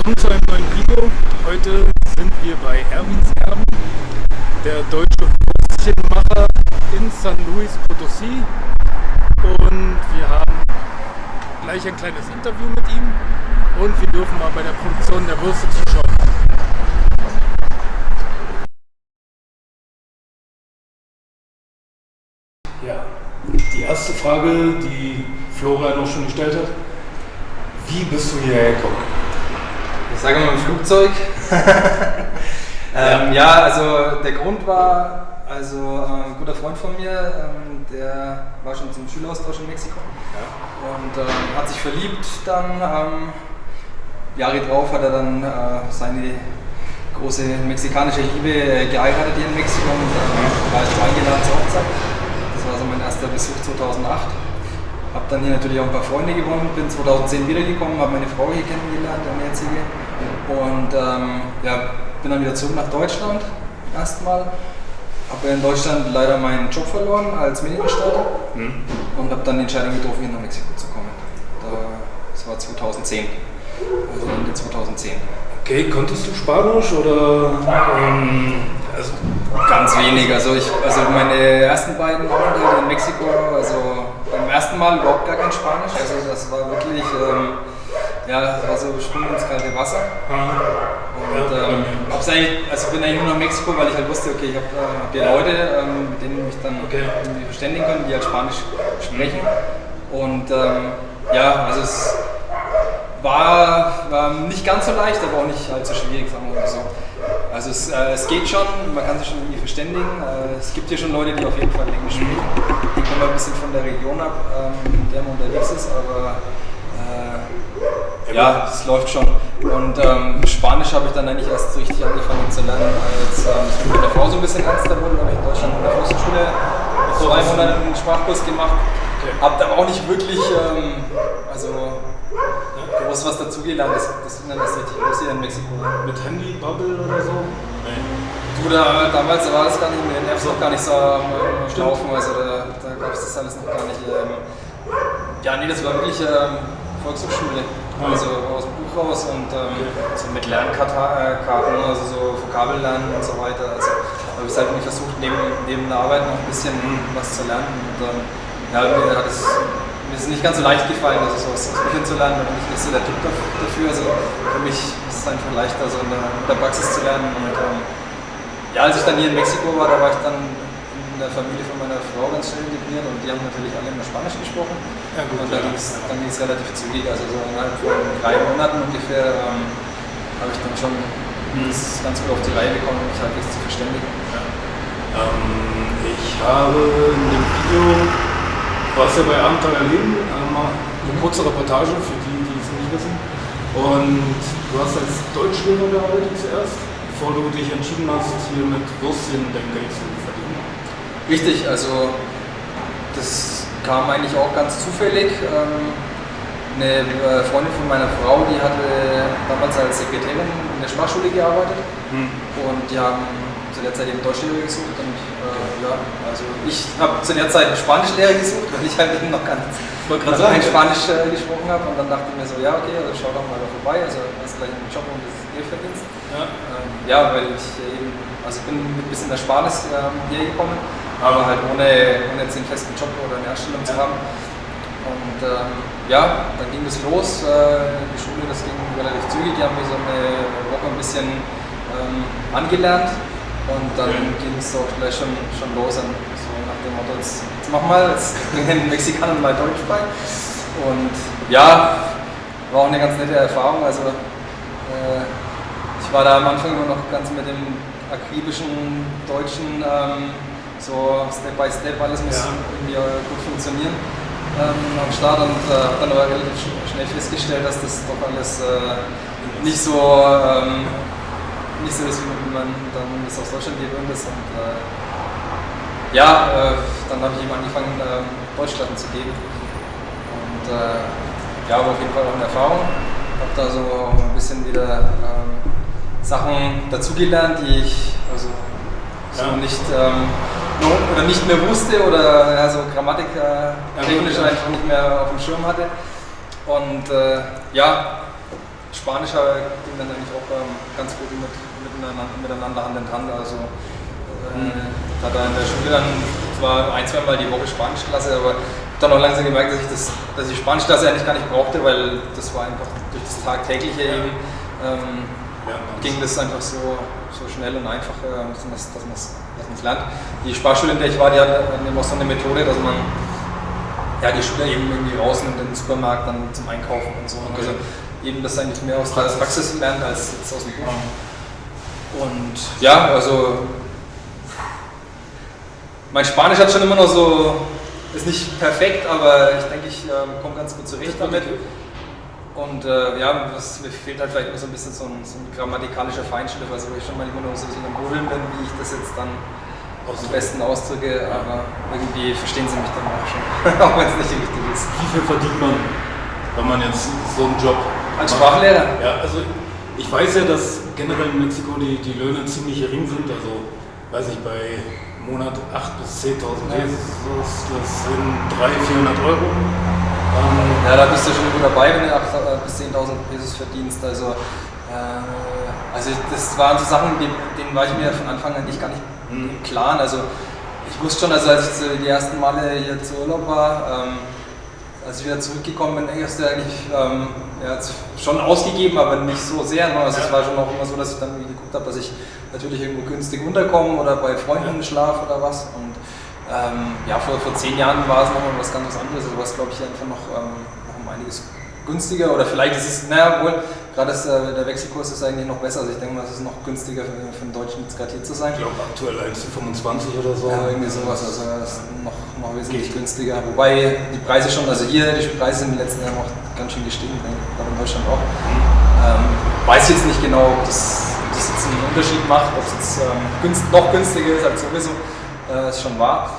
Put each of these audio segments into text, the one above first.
Willkommen zu einem neuen Video. Heute sind wir bei Erwins Erben, der deutsche Würstchenmacher in San Luis Potosí. Und wir haben gleich ein kleines Interview mit ihm und wir dürfen mal bei der Produktion der Würste zuschauen. Ja, die erste Frage, die Flora noch schon gestellt hat: Wie bist du hierher gekommen? Ich sage mal im Flugzeug. Also der Grund war, ein guter Freund von mir, der war schon zum Schüleraustausch in Mexiko und hat sich verliebt dann. Jahre drauf hat er dann seine große mexikanische Liebe geheiratet hier in Mexiko und war ich eingeladen zur Hochzeit. Das war so mein erster Besuch 2008. Habe dann hier natürlich auch ein paar Freunde gewonnen, bin 2010 wiedergekommen, habe meine Frau hier kennengelernt, meine jetzige. Und bin dann wieder zurück nach Deutschland erstmal. Habe in Deutschland leider meinen Job verloren als Mediengestalter und habe dann die Entscheidung getroffen, hier nach Mexiko zu kommen. Das war 2010, also Ende 2010. Okay, konntest du Spanisch oder? Also ganz wenig. Also meine ersten beiden Aufenthalte in Mexiko, also beim ersten Mal überhaupt gar kein Spanisch. Also das war wirklich, das war so Sprung ins kalte Wasser. Und bin eigentlich nur nach Mexiko, weil ich halt wusste, okay, ich habe hier Leute, mit denen ich dann irgendwie verständigen kann, die halt Spanisch sprechen. Und es war nicht ganz so leicht, aber auch nicht allzu schwierig, sagen wir mal so. Also es geht schon, man kann sich schon irgendwie verständigen. Es gibt hier schon Leute, die auf jeden Fall Englisch sprechen. Die kommen ein bisschen von der Region ab, in der man unterwegs ist, aber es läuft schon. Und Spanisch habe ich dann eigentlich erst so richtig angefangen zu lernen, als ich mit der Frau so ein bisschen ernster wurde. Da habe ich in Deutschland in der Volkshochschule 2 Monate einen Sprachkurs gemacht. Habe da auch nicht wirklich groß was dazugelernt. Das ging dann erst richtig los hier in Mexiko. Mit Handy, Bubble oder so? Nein. Damals war das gar nicht mit den Apps noch gar nicht so am Laufen, also da gab es das alles noch gar nicht. Das war wirklich Volkshochschule, also aus dem Buch raus und so mit Lernkarten, also so Vokabellernen und so weiter. Also habe ich halt irgendwie versucht, neben der Arbeit noch ein bisschen was zu lernen. Und mir ist es nicht ganz so leicht gefallen, also so aus Büchern zu lernen, da bin ich nicht so der Typ dafür. Also für mich ist es einfach leichter, so in der Praxis zu lernen. Und als ich dann hier in Mexiko war, da war ich dann in der Familie von meiner Frau ganz schnell integriert und die haben natürlich alle immer Spanisch gesprochen. Ja, gut, und dann ging es relativ zügig, also so innerhalb von 3 Monaten ungefähr habe ich dann schon das ganz gut auf die Reihe bekommen, mich halbwegs zu verständigen. Ich habe in dem Video, warst ja bei Abenteuer Leben, eine kurze Reportage für die es nicht wissen. Und du hast als Deutschlehrer gearbeitet zuerst, bevor du dich entschieden hast, hier mit Würstchen dein Geld zu verdienen. Richtig, also das kam eigentlich auch ganz zufällig. Eine Freundin von meiner Frau, die hatte damals als Sekretärin in der Sprachschule gearbeitet und die haben zu der Zeit eben Deutschlehrer gesucht und ich habe zu der Zeit einen Spanischlehrer gesucht, weil ich halt eben noch kein Spanisch gesprochen habe und dann dachte ich mir so, also schau doch mal da vorbei, also hast gleich einen Job und das Geld verdienst. Weil ich eben, ich bin mit ein bisschen Ersparnis hier gekommen, aber halt ohne jetzt den festen Job oder eine Anstellung zu haben. Und dann ging es los, die Schule, das ging relativ zügig, die haben mir so eine Woche ein bisschen angelernt. Und dann ging es auch gleich schon los, so nach dem Motto, jetzt mach mal, jetzt bringen den Mexikanern mal Deutsch bei. Und war auch eine ganz nette Erfahrung. Also ich war da am Anfang immer noch ganz mit dem akribischen Deutschen, so Step by Step, alles muss irgendwie gut funktionieren am Start und habe dann aber relativ schnell festgestellt, dass das doch alles nicht so ist, wie man dann das aus Deutschland gewöhnt ist. Und dann habe ich eben angefangen, Deutschklassen zu geben. Und war auf jeden Fall auch eine Erfahrung. Habe da so ein bisschen wieder Sachen dazugelernt, die ich nicht mehr wusste oder so Grammatik technisch einfach nicht mehr auf dem Schirm hatte. Und Spanisch ging dann eigentlich auch ganz gut miteinander Hand in Hand. Also hat er in der Schule dann zwar 1-2 Mal die Woche Spanischklasse, aber dann auch langsam gemerkt, dass ich Spanischklasse eigentlich gar nicht brauchte, weil das war einfach durch das Tagtägliche irgendwie, ging das einfach so schnell und einfach, dass man es lernt. Die Sprachschule, in der ich war, die hat immer so eine Methode, dass man die Schüler eben irgendwie rausnimmt in den Supermarkt, dann zum Einkaufen und so. Und also eben das eigentlich mehr aus der Praxis lernt als jetzt aus dem Buch. Und ja, also mein Spanisch hat schon immer noch so, ist nicht perfekt, aber ich denke, ich komme ganz gut zurecht damit. Und mir fehlt halt vielleicht immer so ein bisschen so ein grammatikalischer Feinschliff, also wo ich schon manchmal noch so ein bisschen am Grübeln bin, wie ich das jetzt dann am besten ausdrücke, aber irgendwie verstehen sie mich dann auch schon, auch wenn es nicht richtig ist. Wie viel verdient man, wenn man jetzt so einen Job als Sprachlehrer? Ja, also ich weiß ja, dass generell in Mexiko die Löhne ziemlich gering sind, also weiß ich, bei Monat 8.000 bis 10.000 Pesos, das sind 300-400 Euro. Ja, da bist du schon gut dabei, wenn du 8.000 bis 10.000 Pesos verdienst. Also das waren so Sachen, denen war ich mir von Anfang an nicht gar nicht im Klaren. Also ich wusste schon, also als ich die ersten Male hier zu Urlaub war, als ich wieder zurückgekommen bin, hast du eigentlich schon ausgegeben, aber nicht so sehr. Ne? Also es war schon auch immer so, dass ich dann geguckt habe, dass ich natürlich irgendwo günstig unterkomme oder bei Freunden schlafe oder was. Und vor 10 Jahren war es nochmal was ganz anderes. Also war es, glaube ich, einfach noch um einiges günstiger. Oder vielleicht ist es, gerade der Wechselkurs ist eigentlich noch besser. Also ich denke mal, es ist noch günstiger für einen Deutschen jetzt gerade hier zu sein. Ich glaube aktuell 1,25 oder so. Ja, irgendwie sowas. Also das ist noch wesentlich günstiger. Wobei die Preise schon, also hier, die Preise sind in den letzten Jahren auch ganz schön gestiegen, gerade in Deutschland auch. Weiß jetzt nicht genau, ob das jetzt einen Unterschied macht, ob es jetzt noch günstiger ist als sowieso. Ist schon wahr.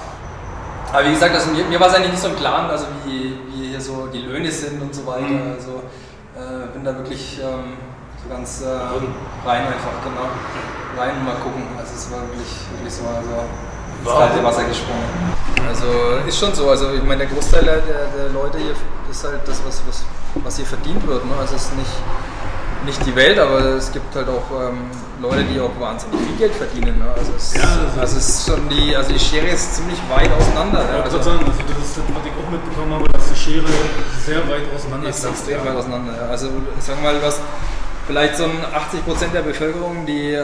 Aber wie gesagt, also mir war es eigentlich nicht so im Klaren, also wie hier so die Löhne sind und so weiter. Also bin da wirklich so ganz rein einfach, genau. Rein und mal gucken. Also es war wirklich so, also ins kalte Wasser gesprungen. Also ist schon so, also ich meine, der Großteil der Leute hier ist halt das, was hier verdient wird. Ne? Also es ist nicht die Welt, aber es gibt halt auch Leute, die auch wahnsinnig viel Geld verdienen. Ne? Also es ist schon die Schere ist ziemlich weit auseinander. Ja, also das ist das, was ich auch mitbekommen habe, dass die Schere sehr weit auseinander ist. Extrem weit auseinander. Ja. Also sagen wir mal, du hast vielleicht so 80% der Bevölkerung, die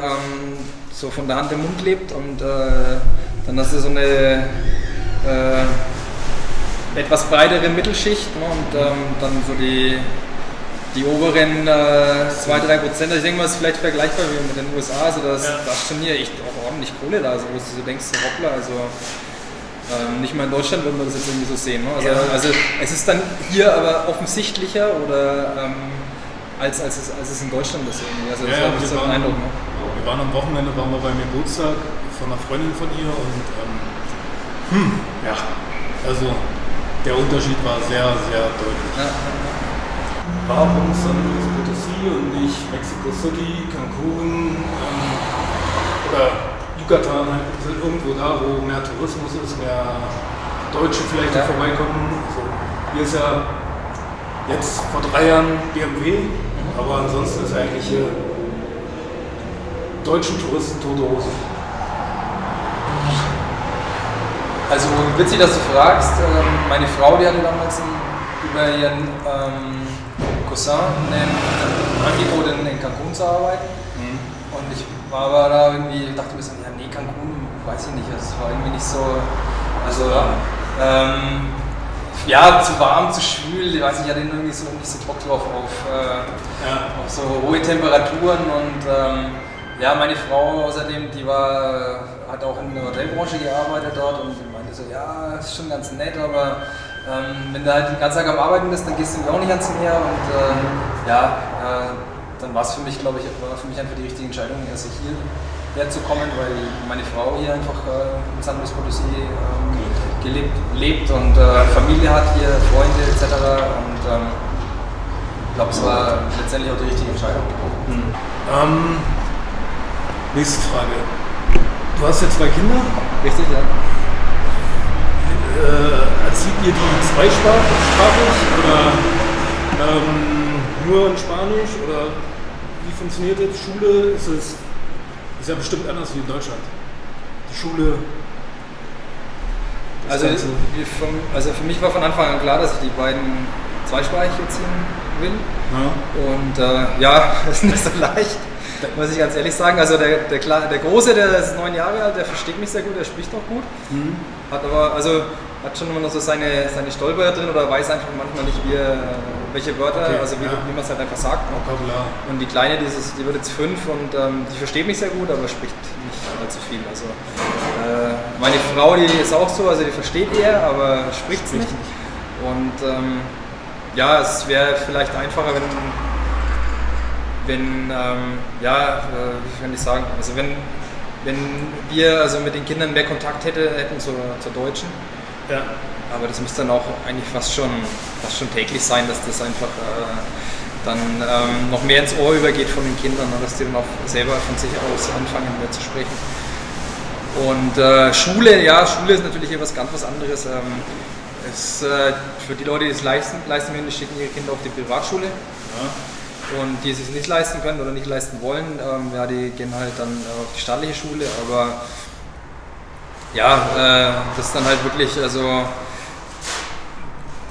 so von der Hand im Mund lebt und dann hast du so eine etwas breitere Mittelschicht, ne? Und dann so die oberen 2-3%, also ich denke mal, das ist vielleicht vergleichbar wie mit den USA, also da ist schon hier echt auch ordentlich Kohle da, also wo du so denkst, hoppla, also nicht mal in Deutschland würde man das jetzt irgendwie so sehen. Ne? Also es ist dann hier aber offensichtlicher oder als es in Deutschland ist irgendwie, also das habe ich so einen Eindruck. Ne? Wir waren am Wochenende, beim Geburtstag von einer Freundin von ihr und also der Unterschied war sehr, sehr deutlich. Ja. Warum San Luis Potosí und nicht Mexico City, Cancun oder Yucatan, halt irgendwo da, wo mehr Tourismus ist, mehr Deutsche vielleicht vorbeikommen. Also, hier ist ja jetzt vor 3 Jahren BMW, aber ansonsten ist eigentlich hier deutschen Touristen tote Hose. Also witzig, dass du fragst. Meine Frau, die hatte damals über ihren Cousin ein Angebot in Cancun zu arbeiten. Und ich war aber da irgendwie, dachte mir so, Cancun, weiß ich nicht, es war irgendwie nicht so, also zu warm, zu schwül, ich weiß nicht, ich hatte irgendwie so nicht so Bock drauf auf so hohe Temperaturen und meine Frau außerdem, die hat auch in der Hotelbranche gearbeitet dort und sie meinte so, ja, ist schon ganz nett, aber wenn du halt den ganzen Tag am Arbeiten bist, dann gehst du auch nicht ans Meer und dann war es für mich, glaube ich, einfach die richtige Entscheidung, erst hierher zu kommen, weil meine Frau hier einfach in San Luis Potosí lebt und Familie hat hier, Freunde etc. Und ich glaube, es war letztendlich auch die richtige Entscheidung. Nächste Frage. Du hast ja 2 Kinder? Richtig, ja. Erzieht ihr die zweisprachig oder nur in Spanisch oder wie funktioniert das? Schule ist ja bestimmt anders wie in Deutschland. Die Schule. Also für mich war von Anfang an klar, dass ich die beiden zweisprachig erziehen will. Ja. Und das ist nicht so leicht, muss ich ganz ehrlich sagen. Also der Große, der ist 9 Jahre alt, der versteht mich sehr gut, der spricht auch gut. Hat schon immer noch so seine Stolperer drin oder weiß einfach manchmal nicht, welche Wörter, wie man es halt einfach sagt. Und die Kleine, die wird jetzt 5 und die versteht mich sehr gut, aber spricht nicht allzu viel. Also meine Frau, die ist auch so, also die versteht eher, aber spricht es nicht. Und es wäre vielleicht einfacher, wenn wie kann ich sagen, also wenn wir also mit den Kindern mehr Kontakt hätten zur Deutschen. Ja. Aber das müsste dann auch eigentlich fast schon täglich sein, dass das einfach dann noch mehr ins Ohr übergeht von den Kindern und dass die dann auch selber von sich aus anfangen mehr zu sprechen. Und Schule ist natürlich etwas ganz was anderes. Für die Leute, die es leisten können, die schicken ihre Kinder auf die Privatschule. Ja. Und die es nicht leisten können oder nicht leisten wollen, die gehen halt dann auf die staatliche Schule. Aber das ist dann halt wirklich, also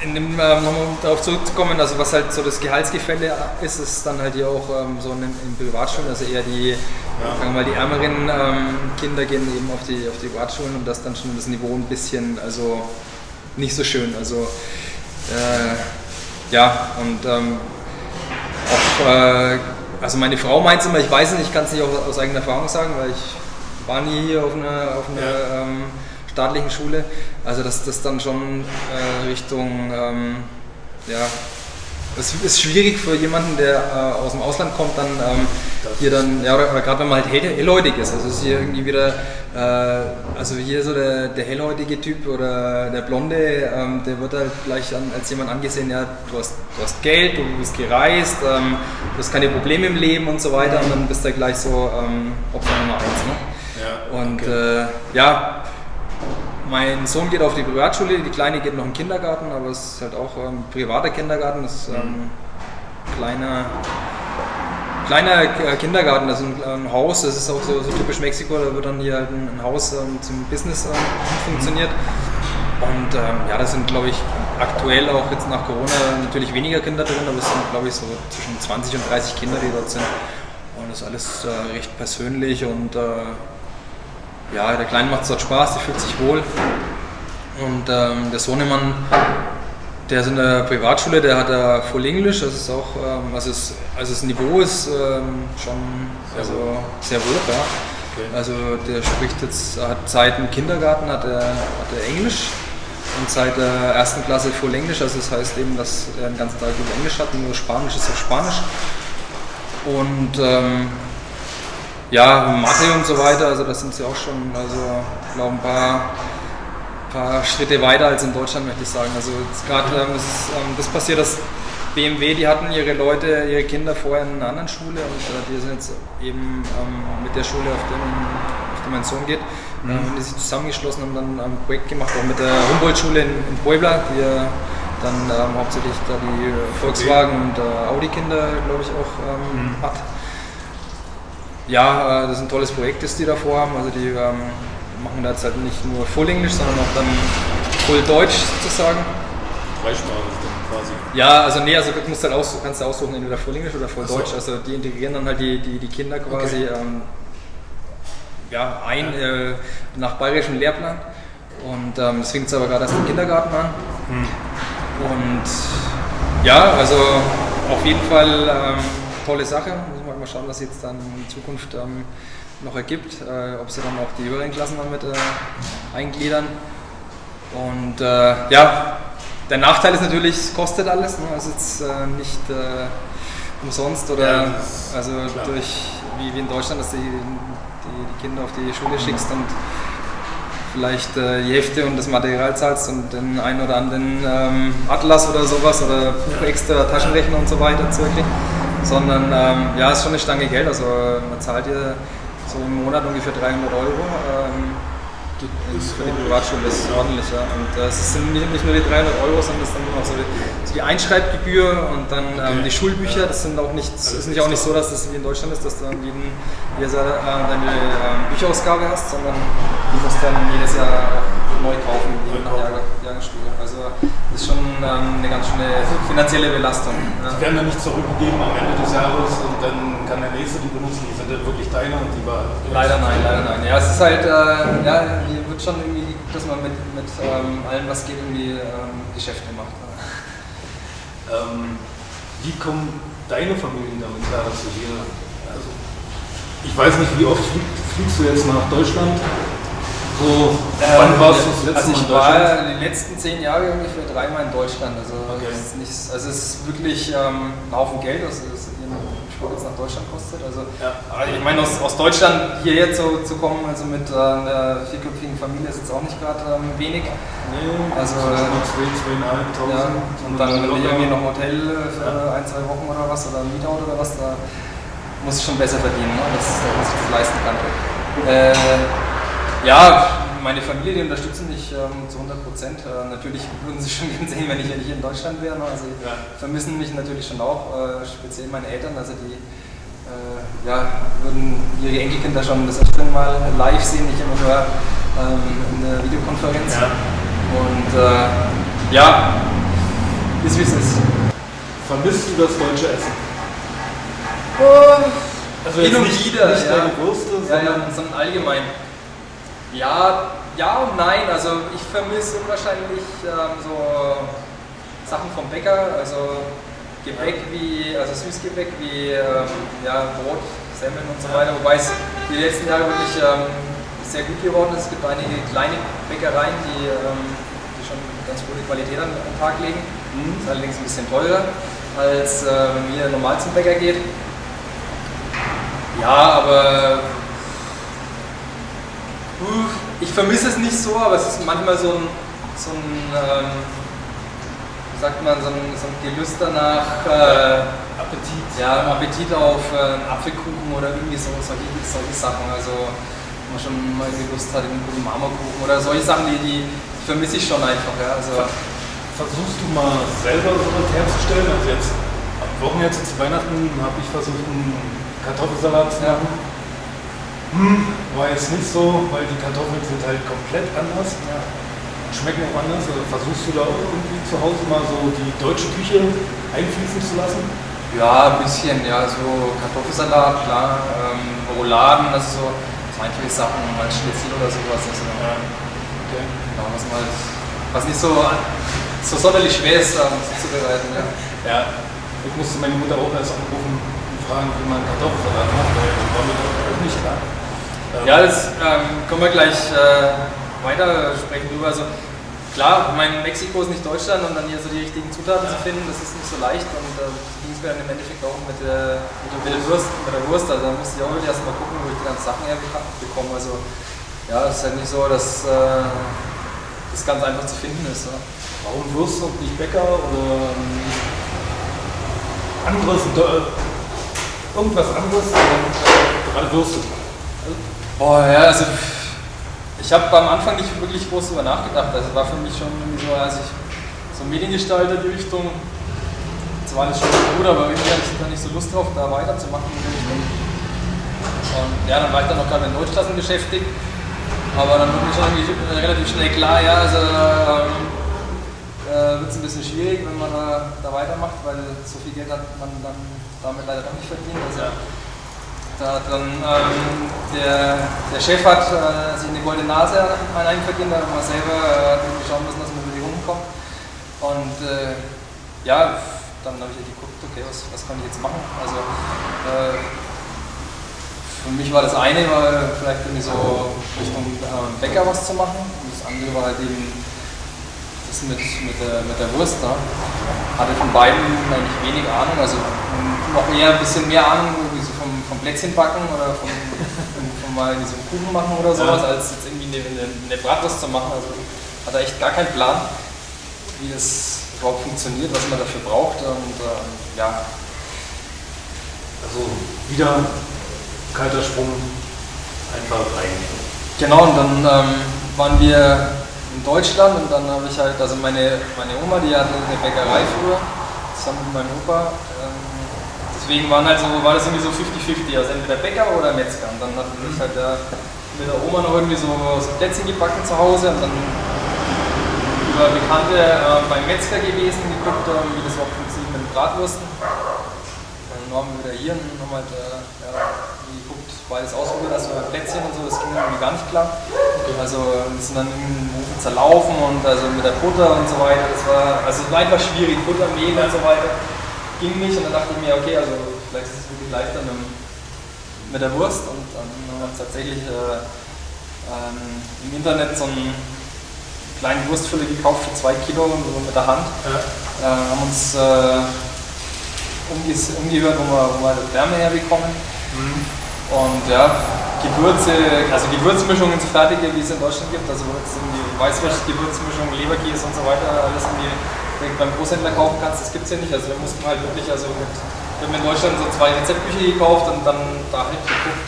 nochmal darauf zurückzukommen, also was halt so das Gehaltsgefälle ist dann halt hier auch so in Privatschulen, also eher die ärmeren Kinder gehen eben auf die Privatschulen und das dann schon das Niveau ein bisschen, also nicht so schön, also also meine Frau meint es immer, ich weiß es nicht, ich kann es nicht aus eigener Erfahrung sagen, weil ich war nie hier auf einer staatlichen Schule, also dass das dann schon Richtung, es ist schwierig für jemanden, der aus dem Ausland kommt, dann hier dann, oder gerade wenn man halt hellhäutig ist, also es ist hier irgendwie wieder, also hier so der hellhäutige Typ oder der Blonde, der wird halt gleich als jemand angesehen, du hast Geld, du bist gereist, du hast keine Probleme im Leben und so weiter und dann bist du gleich so Opfer Nummer 1, ne? Ja, und okay. Mein Sohn geht auf die Privatschule, die Kleine geht noch in den Kindergarten, aber es ist halt auch ein privater Kindergarten, das ist kleiner Kindergarten, das ist ein Haus, das ist auch so typisch Mexiko, da wird dann hier halt ein Haus zum Business funktioniert. Und das sind, glaube ich, aktuell auch jetzt nach Corona natürlich weniger Kinder drin, aber es sind, glaube ich, so zwischen 20 und 30 Kinder, die dort sind. Und das ist alles recht persönlich und der Kleine macht es dort Spaß, der fühlt sich wohl. Und der Sohnemann, der ist in der Privatschule, der hat Full English, das ist auch, das Niveau ist schon sehr hoch, ja. Okay. Also der spricht jetzt, hat seit dem Kindergarten hat er Englisch und seit der 1. Klasse Full English, also das heißt eben, dass er den ganzen Tag über Englisch hat, nur Spanisch ist auf Spanisch. Und Mathe und so weiter, also das sind sie auch schon, also ich glaube ein paar Schritte weiter als in Deutschland, möchte ich sagen. Also gerade das passiert, dass BMW, die hatten ihre Kinder vorher in einer anderen Schule und die sind jetzt eben mit der Schule, auf die mein Sohn geht, die sich zusammengeschlossen und dann ein Projekt gemacht, auch mit der Humboldt-Schule in Puebla, die dann hauptsächlich da die Volkswagen- und Audi-Kinder, glaube ich, auch hat. Ja, das ist ein tolles Projekt, das die da vorhaben. Also die machen da jetzt halt nicht nur Full English, sondern auch dann Full Deutsch sozusagen. Dreisprachig dann quasi. Ja, also du kannst du aussuchen, entweder Full English oder Full Deutsch. Also die integrieren dann halt die Kinder quasi nach bayerischem Lehrplan. Und das fängt jetzt aber gerade erst im Kindergarten an. Und also auf jeden Fall tolle Sache. Müssen wir mal schauen, was jetzt dann in Zukunft noch ergibt, ob sie dann auch die höheren Klassen dann mit eingliedern. Und der Nachteil ist natürlich, es kostet alles, ne? Also jetzt nicht umsonst oder durch wie in Deutschland, dass du die Kinder auf die Schule schickst und vielleicht die Hälfte und das Material zahlst und den einen oder anderen Atlas oder sowas oder extra Taschenrechner und so weiter zurücklegen. Sondern ist schon eine Stange Geld, also man zahlt hier so im Monat ungefähr 300 € Für die Privatschule ist es ordentlich, ja. Und es sind nicht nur die 300 €, sondern es ist dann auch so die Einschreibgebühr und dann die Schulbücher. Das sind auch nicht, ist nicht so, dass das wie in Deutschland ist, dass du dann jedes Jahr deine Bücherausgabe hast, sondern du musst dann jedes Jahr neu kaufen, je nach Jahrgangsstufe. Also das ist schon eine ganz schöne finanzielle Belastung. Ja. Die werden dann nicht zurückgegeben am Ende des Jahres und dann kann der Nächste die benutzen, die sind dann wirklich deine und die war... Leider nein. Ja, es ist halt, hier wird schon irgendwie geguckt, dass man mit allem, was geht, irgendwie Geschäfte macht. Wie kommen deine Familien damit klar, dass du hier... Also, ich weiß nicht, wie oft fliegst du jetzt nach Deutschland? So, wann warst du das letzte Mal in Deutschland? Ich war die letzten 10 Jahre ungefähr 3-mal in Deutschland. Also, okay. es ist wirklich ein Haufen Geld, was ein Sport jetzt nach Deutschland kostet. Also, ich meine, aus Deutschland hierher zu kommen, also mit einer vierköpfigen Familie ist jetzt auch nicht gerade wenig. Nee, also 2.500. Ja, und dann irgendwie noch ein Hotel für 1-2 Wochen oder was, oder ein Mietauto oder was, da muss ich schon besser verdienen, ne? dass ich das leisten kann. Ja, meine Familie, die unterstützen mich zu 100%. Natürlich würden sie schon gerne sehen, wenn ich hier in Deutschland wäre. Ne? Also vermissen mich natürlich schon auch, speziell meine Eltern. Also die würden ihre Enkelkinder schon das erste Mal live sehen, nicht immer nur in der Videokonferenz. Ja. Und ist wie es ist. Vermisst du das deutsche Essen? Also Hin und nicht wieder, deine Würste, sondern allgemein. Ja und nein. Also ich vermisse unwahrscheinlich so Sachen vom Bäcker, also Gebäck also Süßgebäck wie Brot, Semmeln und so weiter. Wobei es die letzten Jahre wirklich sehr gut geworden ist. Es gibt einige kleine Bäckereien, die schon ganz gute Qualität an den Tag legen. Ist allerdings ein bisschen teurer, als wenn man hier normal zum Bäcker geht. Ja, aber ich vermisse es nicht so, aber es ist manchmal so ein wie sagt man, so ein Gelüster nach Appetit. Ja, Appetit auf Apfelkuchen oder irgendwie solche Sachen. Also wenn man schon mal Lust hat, einen guten Marmorkuchen oder solche Sachen, die vermisse ich schon einfach. Ja. Also, versuchst du mal selber sowas herzustellen? Also jetzt am Wochenende zu Weihnachten habe ich versucht, einen Kartoffelsalat zu machen. War jetzt nicht so, weil die Kartoffeln sind halt komplett anders. Ja. Schmecken auch anders. Also versuchst du da auch irgendwie zu Hause mal so die deutsche Küche einfließen zu lassen? Ja, ein bisschen, ja, so Kartoffelsalat, klar, Rouladen, also so einfache Sachen, mal Schnitzel oder sowas. Also, okay. Genau, was nicht so sonderlich schwer ist, zuzubereiten. Ja, ich musste meine Mutter auch erst anrufen und fragen, wie man Kartoffelsalat macht, weil das war mir auch nicht klar. Ja, das können wir gleich weiter sprechen drüber. Also klar, ich meine, Mexiko ist nicht Deutschland und dann hier so die richtigen Zutaten zu finden, das ist nicht so leicht und ging es mir dann im Endeffekt auch mit der Wurst. Also da musste ich auch wirklich erst mal gucken, wo ich die ganzen Sachen herbekomme. Also ja, es ist halt nicht so, dass das ganz einfach zu finden ist. Ja. Warum Wurst und nicht Bäcker oder irgendwas anderes, gerade Würste? Also ich habe am Anfang nicht wirklich groß darüber nachgedacht. Also war für mich schon irgendwie so, als ich so Mediengestalter die Richtung, das war alles schon gut, aber irgendwie hatte ich da nicht so Lust drauf, da weiterzumachen in die Richtung. Und ja, dann war ich dann noch gerade in Deutschklassen beschäftigt, aber dann wurde mir schon irgendwie relativ schnell klar, ja, also wird es ein bisschen schwierig, wenn man da weitermacht, weil so viel Geld hat man dann damit leider doch nicht verdient. Also, da hat dann der Chef hat sich eine goldene Nase an einen verdient, da hat man selber schauen müssen, dass man über die Runden kommt. Und dann habe ich geguckt, okay, was kann ich jetzt machen? Also für mich war das eine, vielleicht irgendwie so Richtung Bäcker was zu machen. Und das andere war halt eben das mit der Wurst. Da. Hatte von beiden eigentlich wenig Ahnung, also noch eher ein bisschen mehr Ahnung irgendwie so vom Plätzchenbacken oder vom mal so einen Kuchen machen oder sowas, als jetzt irgendwie eine Bratwurst zu machen. Also hatte echt gar keinen Plan, wie das überhaupt funktioniert, was man dafür braucht. Und Also wieder kalter Sprung, einfach rein. Genau, und dann waren wir in Deutschland und dann habe ich halt, also meine Oma, die hatte eine Bäckerei früher, zusammen mit meinem Opa. Deswegen war das irgendwie so 50-50, also entweder Bäcker oder Metzger. Und dann hatte ich halt mit der Oma noch irgendwie so Plätzchen gebacken zu Hause und dann über Bekannte beim Metzger gewesen, geguckt, wie das überhaupt funktioniert mit den Bratwürsten. Dann waren wir wieder hier und haben halt geguckt, beides ausprobiert, also Plätzchen und so, das ging irgendwie gar nicht klar. Also wir sind dann im Ofen zerlaufen und also mit der Butter und so weiter, es war einfach schwierig, Butter, Mehl und so weiter, ging nicht und dann dachte ich mir, okay, also vielleicht ist es wirklich leichter mit der Wurst und dann haben wir uns tatsächlich im Internet so einen kleinen Wurstfülle gekauft für 2 Kilo so mit der Hand, haben uns umgehört, wo wir Wärme herbekommen. Und ja, Gewürzmischungen so fertige, wie es in Deutschland gibt, also jetzt die Weißwurst-Gewürzmischung, Leberkäse und so weiter, alles beim Großhändler kaufen kannst, das gibt es ja nicht. Also da muss man halt wirklich, wir haben in Deutschland so 2 Rezeptbücher gekauft und dann da halt geguckt,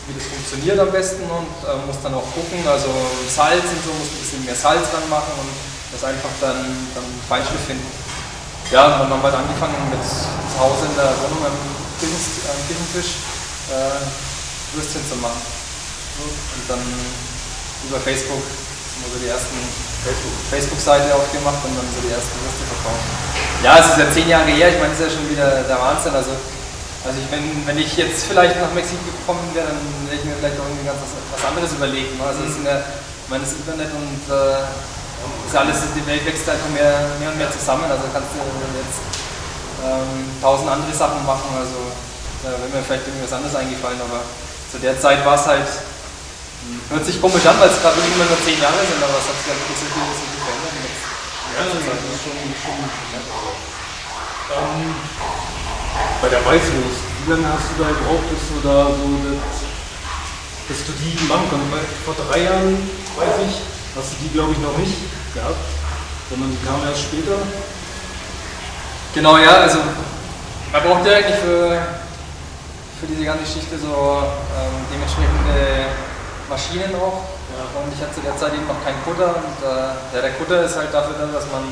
wie das funktioniert am besten und muss dann auch gucken, also Salz und so, muss ein bisschen mehr Salz dran machen und das einfach dann Feinschliff finden. Ja, und dann haben wir halt angefangen mit zu Hause in der Wohnung am Küchentisch Würstchen zu machen. Und dann über Facebook haben wir so die ersten Facebook-Seite aufgemacht und dann so die ersten Würstchen verkauft. Ja, es ist ja 10 Jahre her, ich meine, es ist ja schon wieder der Wahnsinn. Also wenn ich jetzt vielleicht nach Mexiko gekommen wäre, dann hätte ich mir vielleicht auch irgendwie ganz was anderes überlegt. Also es ist das Internet und die Welt wächst einfach mehr und mehr zusammen. Also kannst du jetzt 1000 andere Sachen machen. Also wäre mir vielleicht irgendwas anderes eingefallen, aber zu der Zeit war es halt, hört sich komisch an, weil es gerade immer nur 10 Jahre sind, aber es hat sich halt nicht so viel verändert. Ja, das ist schon. Bei der Weißwurst, wie lange hast du da gebraucht, bis du die machen konntest? Vor 3 Jahren, weiß ich, hast du die glaube ich noch nicht gehabt, sondern die kamen erst später. Genau, ja, also man braucht ja eigentlich für diese ganze Geschichte so dementsprechende Maschinen auch. Ja. Und ich hatte zu der Zeit eben noch keinen Kutter und der Kutter ist halt dafür dann, dass man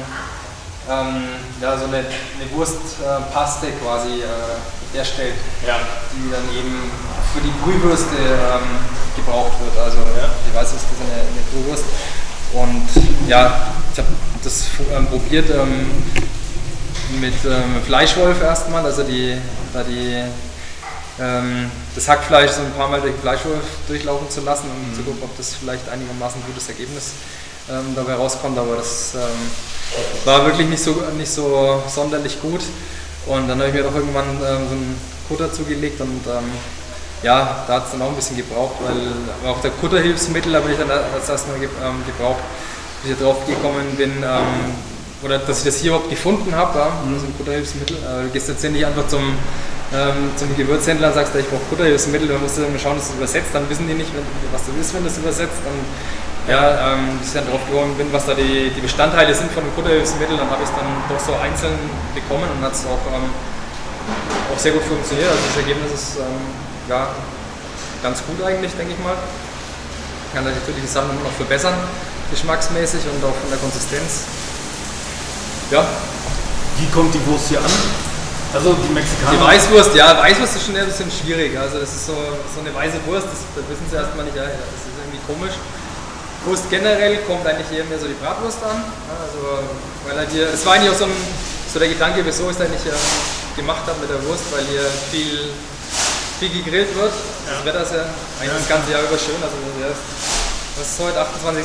so eine Wurstpaste quasi herstellt, die dann eben für die Brühwürste gebraucht wird. Also ich weiß, ist das eine Brühwurst. Und ja, ich habe das probiert mit Fleischwolf erstmal, also das Hackfleisch so ein paar Mal durch den Fleischwolf durchlaufen zu lassen, um zu gucken, ob das vielleicht einigermaßen gutes Ergebnis dabei rauskommt, aber das war wirklich nicht so sonderlich gut und dann habe ich mir doch irgendwann so einen Kutter zugelegt und da hat es dann auch ein bisschen gebraucht, weil auch der Kutterhilfsmittel habe ich dann als erstes mal gebraucht, bis ich darauf gekommen bin, oder dass ich das hier überhaupt gefunden habe, so ein Kutterhilfsmittel. Du gehst jetzt nicht einfach zum Gewürzhändler und sagst, ich brauche Kutterhilfsmittel, dann musst du dann schauen, dass du es übersetzt, dann wissen die nicht, was du willst, wenn du es übersetzt. Bis ich dann drauf gekommen bin, was da die Bestandteile sind von dem Kutterhilfsmittel, dann habe ich es dann doch so einzeln bekommen und hat es auch sehr gut funktioniert. Also das Ergebnis ist ganz gut eigentlich, denke ich mal. Kann natürlich die Sachen noch verbessern, geschmacksmäßig und auch von der Konsistenz. Ja. Wie kommt die Wurst hier an? Also die Mexikaner. Die Weißwurst, Weißwurst ist schon ein bisschen schwierig. Also das ist so eine weiße Wurst, da wissen sie erstmal nicht, das ist irgendwie komisch. Wurst generell kommt eigentlich eher mehr so die Bratwurst an. Also, weil halt hier, es war eigentlich auch so der Gedanke, wieso ich es eigentlich gemacht habe mit der Wurst, weil hier viel gegrillt wird. Das Wetter ist ja eigentlich das ganze Jahr über schön. Also das ist heute 28.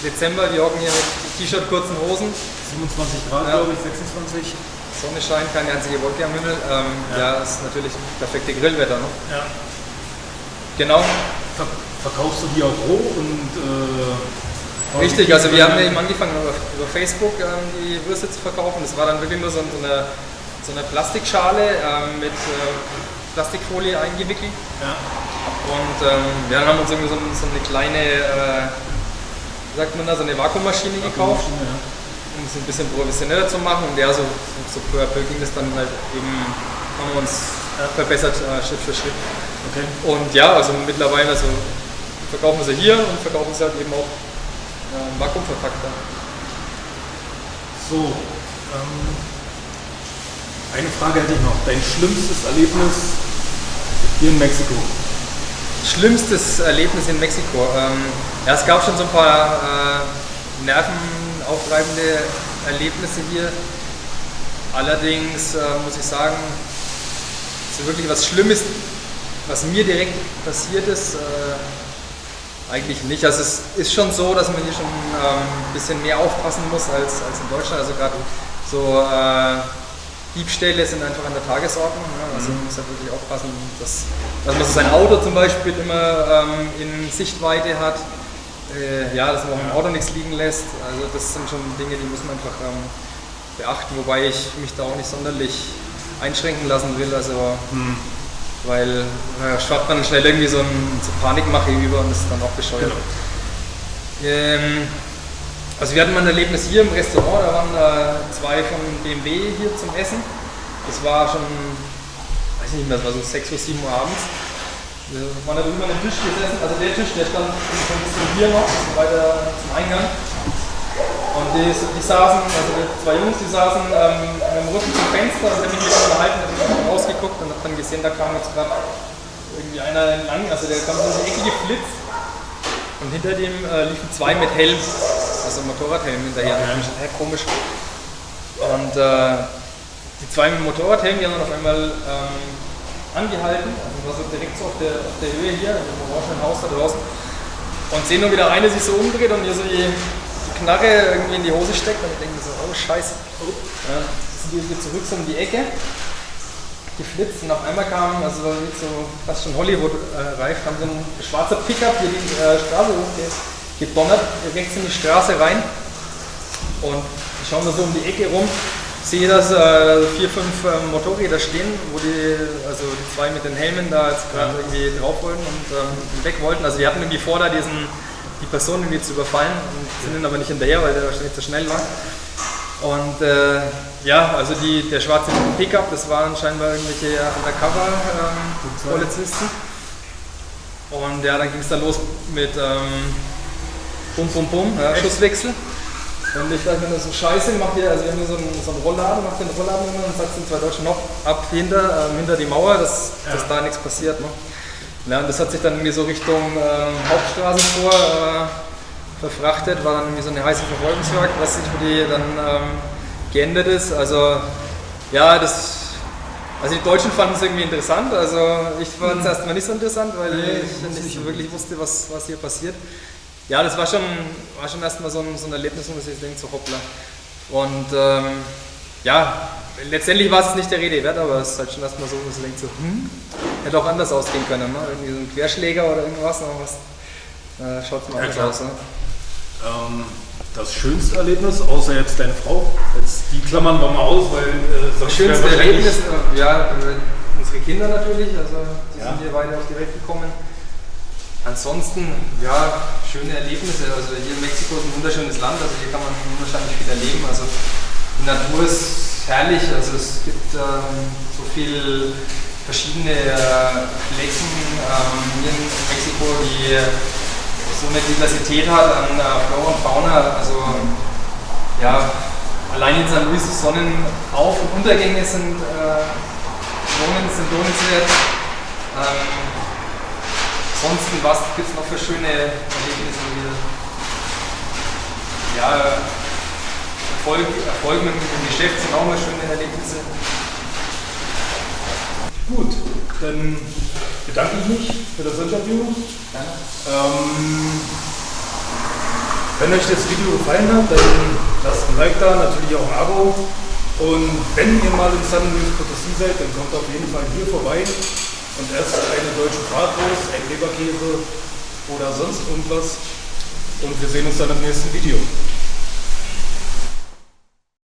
Dezember, wir hocken hier mit T-Shirt, kurzen Hosen. 27 Grad, glaube ich, 26. Sonne scheint, keine einzige Wolke am Himmel. Ist natürlich perfekte Grillwetter. Ne? Ja. Genau. Verkaufst du die auch roh und richtig, also wir haben eben angefangen über Facebook die Würste zu verkaufen. Das war dann wirklich nur so eine Plastikschale mit Plastikfolie eingewickelt. Ja. Und wir haben uns irgendwie so eine kleine, wie sagt man da, so eine Vakuummaschine gekauft, um es ein bisschen professioneller zu machen. Und so peu à peu ging das dann halt eben, haben wir uns verbessert Schritt für Schritt. Okay. Und also mittlerweile, verkaufen wir sie hier und verkaufen sie halt eben auch im Vakuumverpackter. So, eine Frage hätte ich noch. Dein schlimmstes Erlebnis hier in Mexiko? Schlimmstes Erlebnis in Mexiko? Ja, es gab schon so ein paar nervenaufreibende Erlebnisse hier. Allerdings muss ich sagen, so wirklich was Schlimmes, was mir direkt passiert ist, eigentlich nicht. Also es ist schon so, dass man hier schon ein bisschen mehr aufpassen muss als in Deutschland. Also gerade so Diebstähle sind einfach an der Tagesordnung. Ne? Also man muss halt wirklich aufpassen, dass man so sein Auto zum Beispiel immer in Sichtweite hat. Dass man auch im Auto nichts liegen lässt. Also das sind schon Dinge, die muss man einfach beachten, wobei ich mich da auch nicht sonderlich einschränken lassen will. Also weil schwappt man schnell irgendwie so Panikmache über und ist dann auch bescheuert. Genau. Also wir hatten mal ein Erlebnis hier im Restaurant, da waren zwei von BMW hier zum Essen. Das war schon, weiß ich nicht mehr, das war so 6 oder 7 Uhr abends. Wir waren da drüben an dem Tisch gesessen, also der Tisch, der stand schon ein bisschen hier noch, weiter zum Eingang. Und die saßen, also die zwei Jungs, die saßen mit dem Rücken zum Fenster und haben mich hier unterhalten, habe ich rausgeguckt und habe dann gesehen, da kam jetzt gerade irgendwie einer entlang, also der kam so in die Ecke geflitzt und hinter dem liefen zwei mit Helm, also Motorradhelm hinterher. Und ich dachte, komisch. Und die zwei mit dem Motorradhelm, die haben dann auf einmal angehalten, also war so direkt so auf der Höhe hier, in dem orangenen Haus da draußen, und sehen nur, wie der eine sich so umdreht und hier so die Knarre irgendwie in die Hose steckt und ich denke so, oh Scheiße. Ja, sind die zurück so um die Ecke, geflitzt und auf einmal kam, also so fast schon Hollywood-reif, kam so ein schwarzer Pickup hier die Straße hochgedonnert, rechts in die Straße rein und ich schaue mir so um die Ecke rum, sehe, dass 4, 5 Motorräder stehen, wo die zwei mit den Helmen da jetzt gerade irgendwie drauf wollten und weg wollten. Also die hatten irgendwie vor, da die Person irgendwie zu überfallen und sind dann aber nicht hinterher, weil der wahrscheinlich zu schnell war. Und also der schwarze Pickup, das waren scheinbar irgendwelche Undercover-Polizisten. Und ja, dann ging es dann los mit Schusswechsel. Und ich dachte mir so, Scheiße, macht ihr, also wir haben hier so einen Rollladen, macht den Rollladen immer und sagt den zwei Deutschen noch ab hinter die Mauer, dass da nichts passiert. Ne? Ja, und das hat sich dann irgendwie so Richtung Hauptstraße verfrachtet, war dann irgendwie so eine heiße Verfolgungsjagd, was sich für die dann geendet ist. Also ja, die Deutschen fanden es irgendwie interessant, also ich fand es erstmal nicht so interessant, weil ich nicht so wirklich wusste, was hier passiert. Ja, das war schon erstmal so ein Erlebnis, wo man sich denkt, so hoppla. Und letztendlich war es nicht der Rede wert, aber es ist halt schon erstmal so, dass man denkt so, hätte auch anders ausgehen können, ne? Irgendwie so ein Querschläger oder irgendwas, aber was schaut mal anders aus. Ne? Das schönste Erlebnis, außer jetzt deine Frau, die klammern wir mal aus, weil das schönste Erlebnis, unsere Kinder natürlich, also die sind hier beide auf die Welt gekommen. Ansonsten, schöne Erlebnisse. Also hier in Mexiko ist ein wunderschönes Land, also hier kann man unwahrscheinlich viel erleben. Also die Natur ist herrlich, also es gibt so viele verschiedene Flecken hier in Mexiko, die so eine Diversität hat an Flora und Fauna. Also allein in San Luis die Sonnenauf- und Untergänge sind lohnenswert. Ansonsten, was gibt es noch für schöne Erlebnisse hier? Ja, Erfolg mit dem Geschäft sind auch mal schöne Erlebnisse. Gut, dann bedanke ich mich für das Interview. Ja. Wenn euch das Video gefallen hat, dann lasst ein Like da, natürlich auch ein Abo. Und wenn ihr mal in San Luis Potosí seid, dann kommt auf jeden Fall hier vorbei und esst eine deutsche Bratwurst, ein Leberkäse oder sonst irgendwas. Und wir sehen uns dann im nächsten Video.